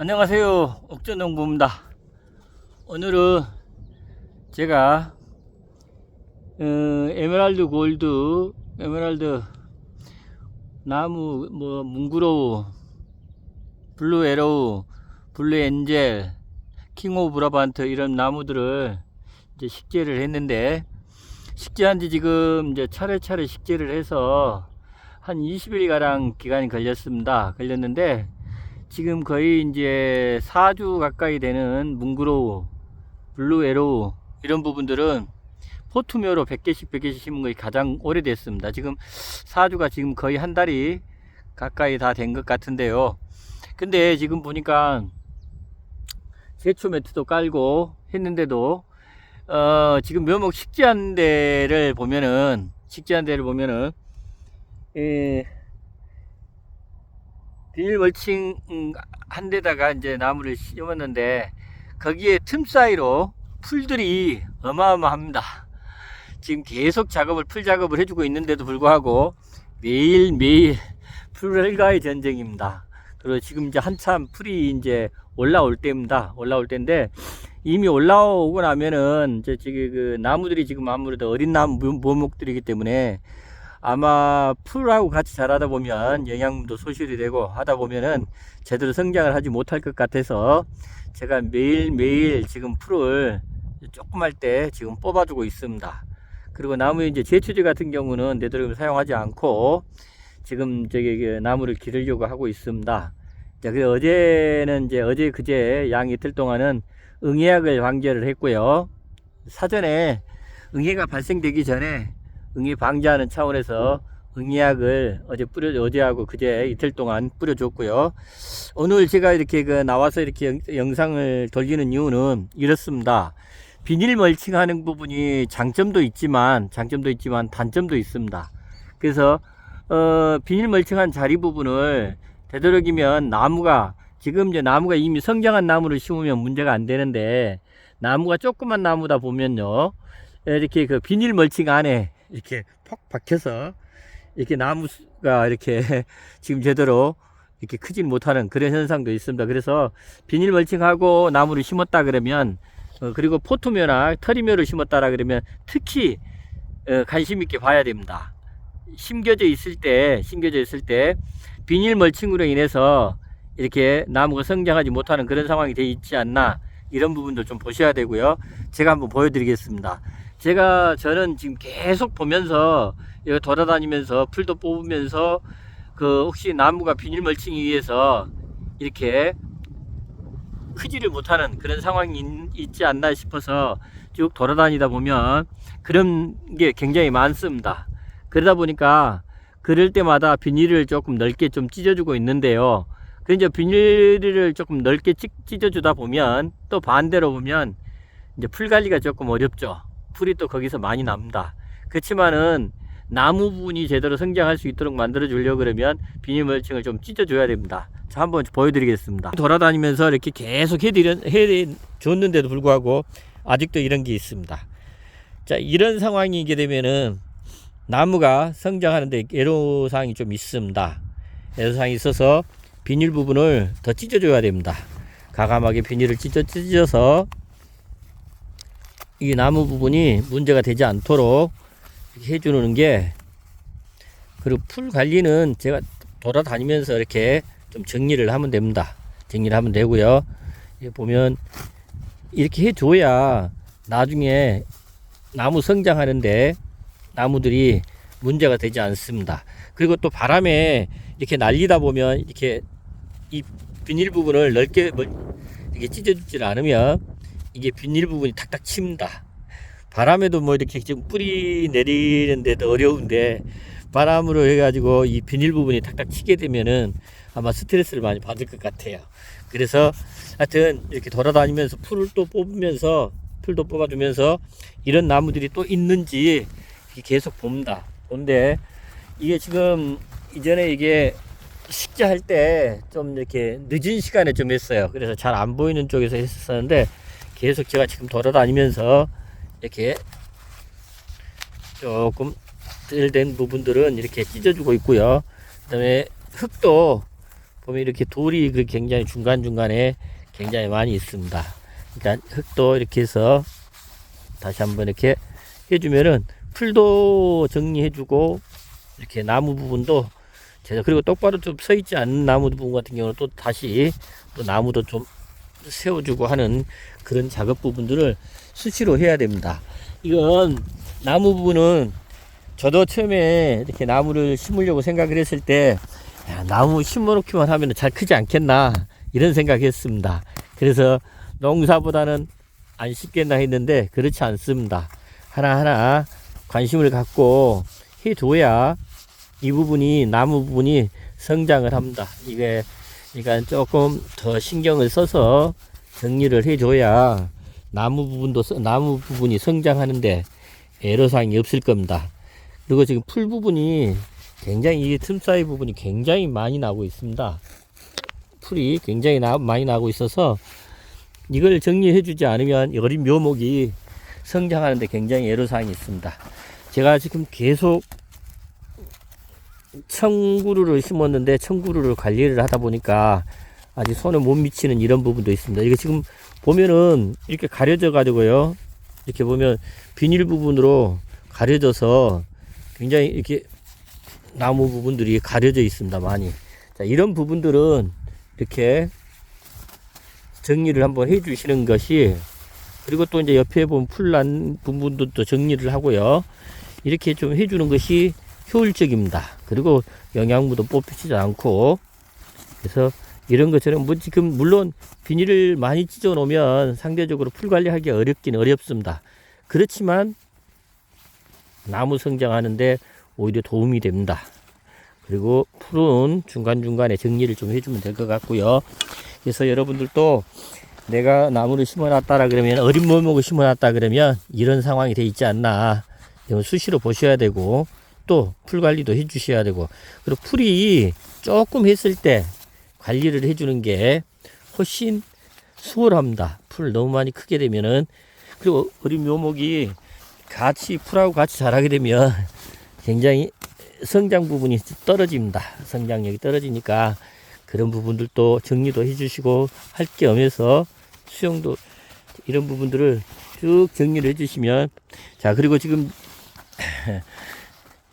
안녕하세요, 옥전농부입니다. 오늘은 제가 에메랄드 골드, 에메랄드 나무, 뭉그로우, 블루 에로우, 블루 엔젤, 킹 오브 브라반트 이런 나무들을 이제 식재를 했는데, 식재한 지 지금 이제 차례차례 식재를 해서 한 20일가량 기간이 걸렸는데, 지금 거의 이제 4주 가까이 되는 뭉그로우, 블루 에로우 이런 부분들은 포트묘로 100개씩 심은 것이 가장 오래됐습니다. 지금 4주가 지금 거의 한 달이 가까이 다 된 것 같은데요. 근데 지금 보니까 제초 매트도 깔고 했는데도 지금 묘목 식재한 데를 보면은 비닐 멀칭 한 데다가 이제 나무를 심었는데, 거기에 틈 사이로 풀들이 어마어마합니다. 지금 계속 풀 작업을 해주고 있는데도 불구하고 매일매일 풀과의 전쟁입니다. 그리고 지금 이제 한참 풀이 이제 올라올 때인데, 이미 올라오고 나면은 이제 지금 그 나무들이 지금 아무래도 어린 나무 묘목들이기 때문에 아마 풀하고 같이 자라다 보면 영양분도 소실이 되고 하다 보면은 제대로 성장을 하지 못할 것 같아서 제가 매일매일 지금 풀을 조금 할 때 지금 뽑아주고 있습니다. 그리고 나무 이제 제초제 같은 경우는 되도록이면 사용하지 않고 지금 나무를 기르려고 하고 있습니다. 자, 그래서 어제 그제 양 이틀 동안은 응애약을 방제를 했고요. 사전에 응애가 발생되기 전에 응애 방지하는 차원에서 응애약을 어제하고 그제 이틀 동안 뿌려줬고요. 오늘 제가 이렇게 나와서 이렇게 영상을 돌리는 이유는 이렇습니다. 비닐 멀칭하는 부분이 장점도 있지만 단점도 있습니다. 그래서 비닐 멀칭한 자리 부분을 되도록이면 지금 이제 나무가 이미 성장한 나무를 심으면 문제가 안 되는데, 나무가 조그만 나무다 보면요, 이렇게 그 비닐 멀칭 안에 이렇게 퍽 박혀서 이렇게 나무가 이렇게 지금 제대로 이렇게 크진 못하는 그런 현상도 있습니다. 그래서 비닐 멀칭하고 나무를 심었다 그러면, 그리고 포트묘나 터리묘를 심었다라 그러면 특히 관심 있게 봐야 됩니다. 심겨져 있을 때 비닐 멀칭으로 인해서 이렇게 나무가 성장하지 못하는 그런 상황이 되어 있지 않나, 이런 부분도 좀 보셔야 되고요. 제가 한번 보여드리겠습니다. 저는 지금 계속 보면서, 여기 돌아다니면서 풀도 뽑으면서 혹시 나무가 비닐 멀칭에 의해서 이렇게 크지를 못하는 그런 상황이 있지 않나 싶어서 쭉 돌아다니다 보면 그런 게 굉장히 많습니다. 그러다 보니까 그럴 때마다 비닐을 조금 넓게 좀 찢어주고 있는데요. 그래서 비닐을 조금 넓게 찢어주다 보면 또 반대로 보면 이제 풀 관리가 조금 어렵죠. 풀이 또 거기서 많이 납니다. 그렇지만은 나무 부분이 제대로 성장할 수 있도록 만들어 주려고 그러면 비닐 멀칭을 좀 찢어줘야 됩니다. 자, 한번 보여드리겠습니다. 돌아다니면서 이렇게 계속 해줬는데도 불구하고 아직도 이런 게 있습니다. 자, 이런 상황이게 되면은 나무가 성장하는데 애로사항이 좀 있습니다. 애로사항이 있어서 비닐 부분을 더 찢어줘야 됩니다. 가감하게 비닐을 찢어서 이 나무 부분이 문제가 되지 않도록 이렇게 해주는 게, 그리고 풀 관리는 제가 돌아다니면서 이렇게 좀 정리를 하면 됩니다. 정리를 하면 되고요. 보면 이렇게 해줘야 나중에 나무 성장하는데 나무들이 문제가 되지 않습니다. 그리고 또 바람에 이렇게 날리다 보면 이렇게 이 비닐 부분을 넓게 이렇게 찢어주질 않으면 이게 비닐 부분이 탁탁 칩니다. 바람에도 이렇게 지금 뿌리 내리는데도 어려운데, 바람으로 해가지고 이 비닐 부분이 탁탁 치게 되면은 아마 스트레스를 많이 받을 것 같아요. 그래서 하여튼 이렇게 돌아다니면서 풀도 뽑아주면서 이런 나무들이 또 있는지 계속 봅니다. 근데 이게 지금 이전에 이게 식재할 때 좀 이렇게 늦은 시간에 좀 했어요. 그래서 잘 안 보이는 쪽에서 했었는데, 계속 제가 지금 돌아다니면서 이렇게 조금 덜 된 부분들은 이렇게 찢어주고 있고요. 그 다음에 흙도 보면 이렇게 돌이 굉장히 중간중간에 굉장히 많이 있습니다. 그러니까 흙도 이렇게 해서 다시 한번 이렇게 해주면은 풀도 정리해주고 이렇게 나무 부분도 제가 그리고 똑바로 좀 서 있지 않는 나무 부분 같은 경우는 또 다시 또 나무도 좀 세워주고 하는 그런 작업 부분들을 수시로 해야 됩니다. 이건 나무 부분은 저도 처음에 이렇게 나무를 심으려고 생각을 했을 때 야, 나무 심어 놓기만 하면 잘 크지 않겠나 이런 생각했습니다. 그래서 농사보다는 안 심겠나 했는데 그렇지 않습니다. 하나하나 관심을 갖고 해줘야 이 부분이 나무 부분이 성장을 합니다. 이게 그러니까 조금 더 신경을 써서 정리를 해줘야 나무 부분이 성장하는데 애로사항이 없을 겁니다. 그리고 지금 풀 부분이 굉장히 이 틈 사이 부분이 굉장히 많이 나고 있습니다. 풀이 굉장히 많이 나고 있어서 이걸 정리해 주지 않으면 어린 묘목이 성장하는데 굉장히 애로사항이 있습니다. 제가 지금 계속 청구루를 심었는데 청구루를 관리를 하다 보니까 아직 손에 못 미치는 이런 부분도 있습니다. 이게 지금 보면은 이렇게 가려져 가지고요. 이렇게 보면 비닐 부분으로 가려져서 굉장히 이렇게 나무 부분들이 가려져 있습니다. 많이. 자, 이런 부분들은 이렇게 정리를 한번 해 주시는 것이, 그리고 또 이제 옆에 보면 풀난 부분도 정리를 하고요. 이렇게 좀 해 주는 것이 효율적입니다. 그리고 영양분도 뽑히지 않고, 그래서 이런 것처럼 뭐 지금 물론 비닐을 많이 찢어 놓으면 상대적으로 풀 관리하기 어렵긴 어렵습니다. 그렇지만 나무 성장하는데 오히려 도움이 됩니다. 그리고 풀은 중간중간에 정리를 좀 해주면 될 것 같고요. 그래서 여러분들도 내가 나무를 심어놨다라 그러면, 어린 묘목을 심어놨다 그러면 이런 상황이 돼 있지 않나, 수시로 보셔야 되고 또 풀 관리도 해 주셔야 되고, 그리고 풀이 조금 했을 때 관리를 해주는 게 훨씬 수월합니다. 풀 너무 많이 크게 되면은. 그리고 어린 묘목이 같이 풀하고 같이 자라게 되면 굉장히 성장 부분이 떨어집니다. 성장력이 떨어지니까 그런 부분들도 정리도 해주시고 할 겸해서 수영도 이런 부분들을 쭉 정리를 해주시면. 자, 그리고 지금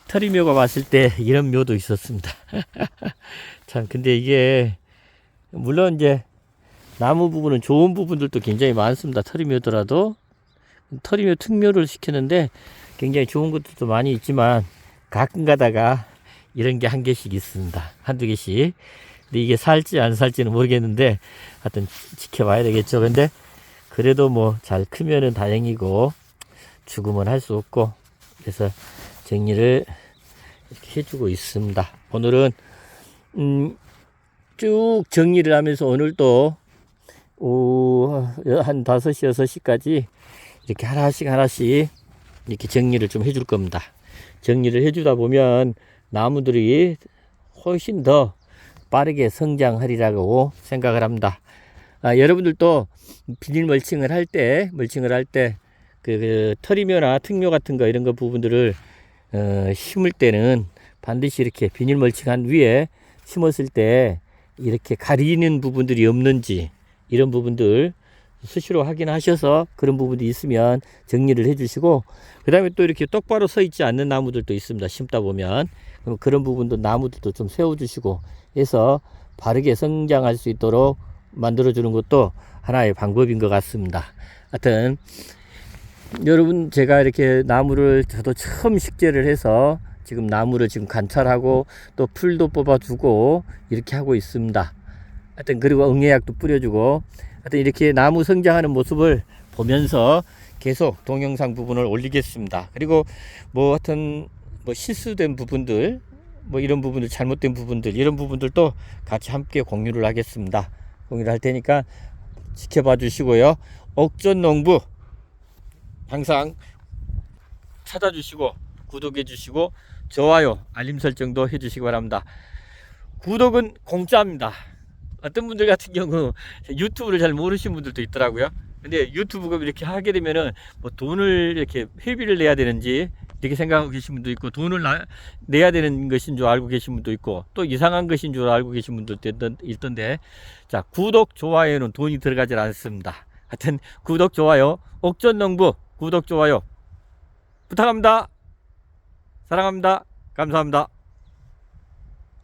터리묘가 왔을 때 이런 묘도 있었습니다. 참, 근데 이게 물론 이제 나무 부분은 좋은 부분들도 굉장히 많습니다. 터리묘더라도 터리묘 특묘를 시켰는데 굉장히 좋은 것들도 많이 있지만 가끔 가다가 이런 게 한 개씩 있습니다. 한두 개씩. 근데 이게 살지 안 살지는 모르겠는데 하여튼 지켜봐야 되겠죠. 근데 그래도 뭐 잘 크면은 다행이고 죽으면 할 수 없고, 그래서 정리를 이렇게 해주고 있습니다. 오늘은 쭉 정리를 하면서 오늘도 한 5시, 6시까지 이렇게 하나씩 이렇게 정리를 좀 해줄 겁니다. 정리를 해주다 보면 나무들이 훨씬 더 빠르게 성장하리라고 생각을 합니다. 여러분들도 비닐 멀칭을 할 때, 그 터리묘나 특묘 같은 거 이런 거 부분들을 심을 때는 반드시 이렇게 비닐 멀칭한 위에 심었을 때 이렇게 가리는 부분들이 없는지 이런 부분들 수시로 확인하셔서 그런 부분이 있으면 정리를 해주시고, 그 다음에 또 이렇게 똑바로 서 있지 않는 나무들도 있습니다. 심다 보면 그럼 그런 부분도 나무들도 좀 세워주시고 해서 바르게 성장할 수 있도록 만들어주는 것도 하나의 방법인 것 같습니다. 하여튼 여러분, 제가 이렇게 나무를 저도 처음 식재를 해서 지금 나무를 지금 관찰하고 또 풀도 뽑아주고 이렇게 하고 있습니다. 하여튼 그리고 응애약도 뿌려주고, 하여튼 이렇게 나무 성장하는 모습을 보면서 계속 동영상 부분을 올리겠습니다. 그리고 뭐 하여튼 뭐 실수된 부분들, 뭐 이런 부분들, 잘못된 부분들, 이런 부분들도 같이 함께 공유를 하겠습니다. 공유를 할 테니까 지켜봐 주시고요. 옥전농부 항상 찾아주시고 구독해 주시고 좋아요, 알림 설정도 해 주시기 바랍니다. 구독은 공짜입니다. 어떤 분들 같은 경우 유튜브를 잘 모르시는 분들도 있더라고요. 근데 유튜브가 이렇게 하게 되면은 뭐 돈을 이렇게 회비를 내야 되는지 이렇게 생각하고 계신 분도 있고, 돈을 내야 되는 것인 줄 알고 계신 분도 있고, 또 이상한 것인 줄 알고 계신 분도 있던데, 자, 구독, 좋아요는 돈이 들어가질 않습니다. 하여튼 구독, 좋아요, 옥전농부 구독, 좋아요 부탁합니다. 사랑합니다. 감사합니다.